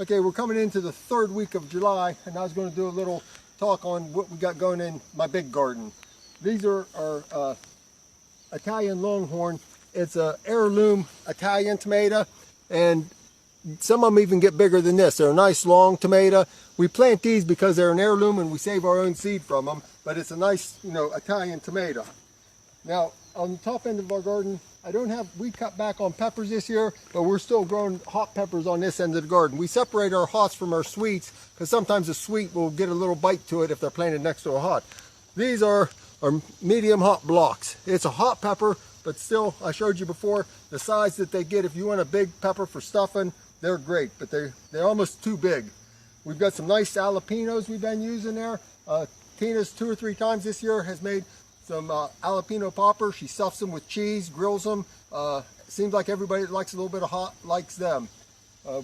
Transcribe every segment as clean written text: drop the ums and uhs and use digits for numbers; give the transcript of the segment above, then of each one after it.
Okay, we're coming into the third week of July, and I was going to do a little talk on what we got going in my big garden. These are our Italian Longhorn. It's an heirloom Italian tomato, and some of them even get bigger than this. They're a nice long tomato. We plant these because they're an heirloom and we save our own seed from them, but it's a nice, Italian tomato. Now, on the top end of our garden, we cut back on peppers this year, but we're still growing hot peppers on this end of the garden. We separate our hots from our sweets because sometimes a sweet will get a little bite to it if they're planted next to a hot. These are our medium hot blocks. It's a hot pepper, but still, I showed you before, the size that they get. If you want a big pepper for stuffing, they're great, but they're almost too big. We've got some nice jalapenos we've been using there. Tina's 2 or 3 times this year has made some jalapeno poppers. She stuffs them with cheese, grills them. Seems like everybody that likes a little bit of hot likes them.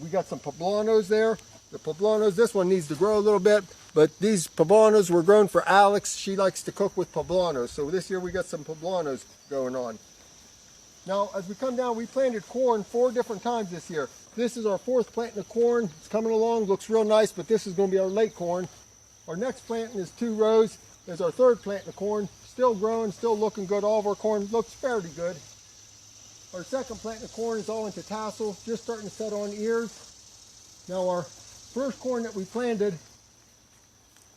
We got some poblanos there. The poblanos, this one needs to grow a little bit, but these poblanos were grown for Alex. She likes to cook with poblanos, so this year we got some poblanos going on. Now, as we come down, we planted corn 4 different times this year. This is our 4th planting of corn. It's coming along, looks real nice, but this is going to be our late corn. Our next planting is 2 rows. There's our 3rd planting of corn. Still growing, still looking good. All of our corn looks fairly good. Our 2nd planting of corn is all into tassel, just starting to set on ears. Now, our 1st corn that we planted,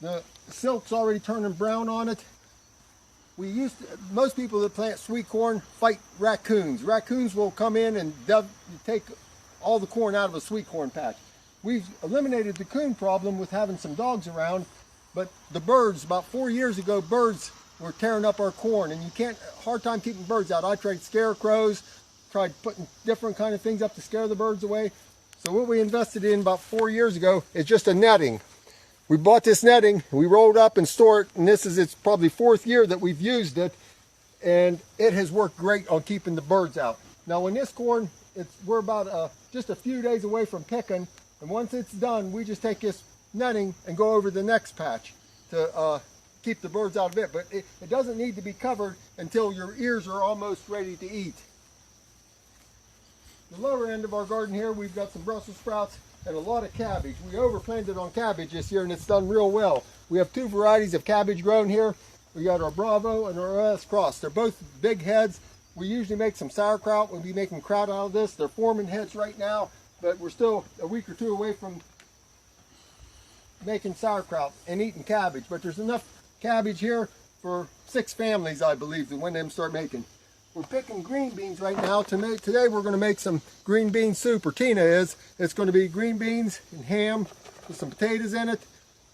the silk's already turning brown on it. Most people that plant sweet corn fight raccoons. Raccoons will come in and take all the corn out of a sweet corn patch. We've eliminated the coon problem with having some dogs around, but the birds, about 4 years ago, birds were tearing up our corn, and hard time keeping birds out. I tried scarecrows, tried putting different kind of things up to scare the birds away. So what we invested in about 4 years ago is just a netting. We bought this netting, we rolled up and stored it, and this is its probably 4th year that we've used it, and it has worked great on keeping the birds out. Now in this corn, we're about just a few days away from picking, and once it's done, we just take this netting and go over the next patch to keep the birds out of it. But it doesn't need to be covered until your ears are almost ready to eat. The lower end of our garden here, we've got some Brussels sprouts and a lot of cabbage. We overplanted on cabbage this year and it's done real well. We have 2 varieties of cabbage grown here. We got our Bravo and our OS Cross. They're both big heads. We usually make some sauerkraut. We'll be making kraut out of this. They're forming heads right now, but we're still a week or 2 away from making sauerkraut and eating cabbage. But there's enough cabbage here for 6 families, I believe, when they start making. We're picking green beans right now. Today we're going to make some green bean soup, or Tina is. It's going to be green beans and ham with some potatoes in it.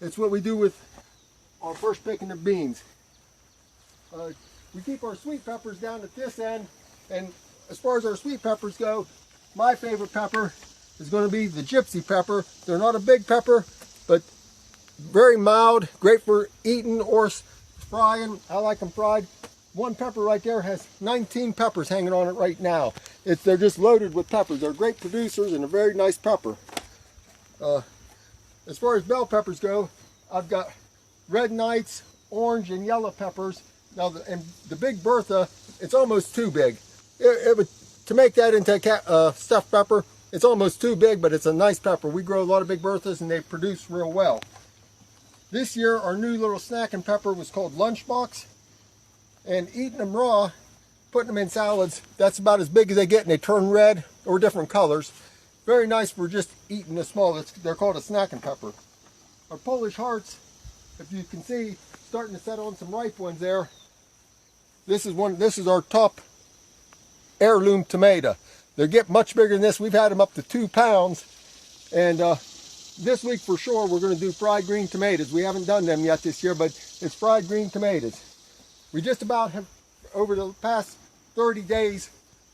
It's what we do with our first picking of beans. We keep our sweet peppers down at this end, and as far as our sweet peppers go, my favorite pepper is going to be the gypsy pepper. They're not a big pepper, but very mild, great for eating or frying. I like them fried. 1 pepper right there has 19 peppers hanging on it right now. They're just loaded with peppers. They're great producers and a very nice pepper. As far as bell peppers go, I've got red knights, orange, and yellow peppers. Now, the big Bertha, it's almost too big. To make that into a stuffed pepper, it's almost too big, but it's a nice pepper. We grow a lot of big Berthas and they produce real well. This year, our new little snacking pepper was called Lunchbox. And eating them raw, putting them in salads, that's about as big as they get, and they turn red or different colors. Very nice for just eating this small. They're called a snacking pepper. Our Polish hearts, if you can see, starting to set on some ripe ones there. This is our top heirloom tomato. They get much bigger than this. We've had them up to 2 pounds. And this week for sure, we're going to do fried green tomatoes. We haven't done them yet this year, but it's fried green tomatoes. We just about have, over the past 30 days,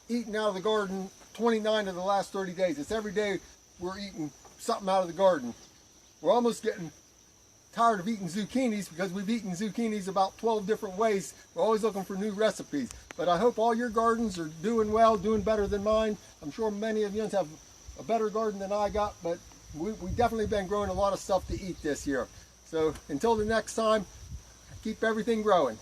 eaten out of the garden 29 of the last 30 days. It's every day we're eating something out of the garden. We're almost getting tired of eating zucchinis because we've eaten zucchinis about 12 different ways. We're always looking for new recipes. But I hope all your gardens are doing well, doing better than mine. I'm sure many of you have a better garden than I got, but we've definitely been growing a lot of stuff to eat this year. So until the next time, keep everything growing.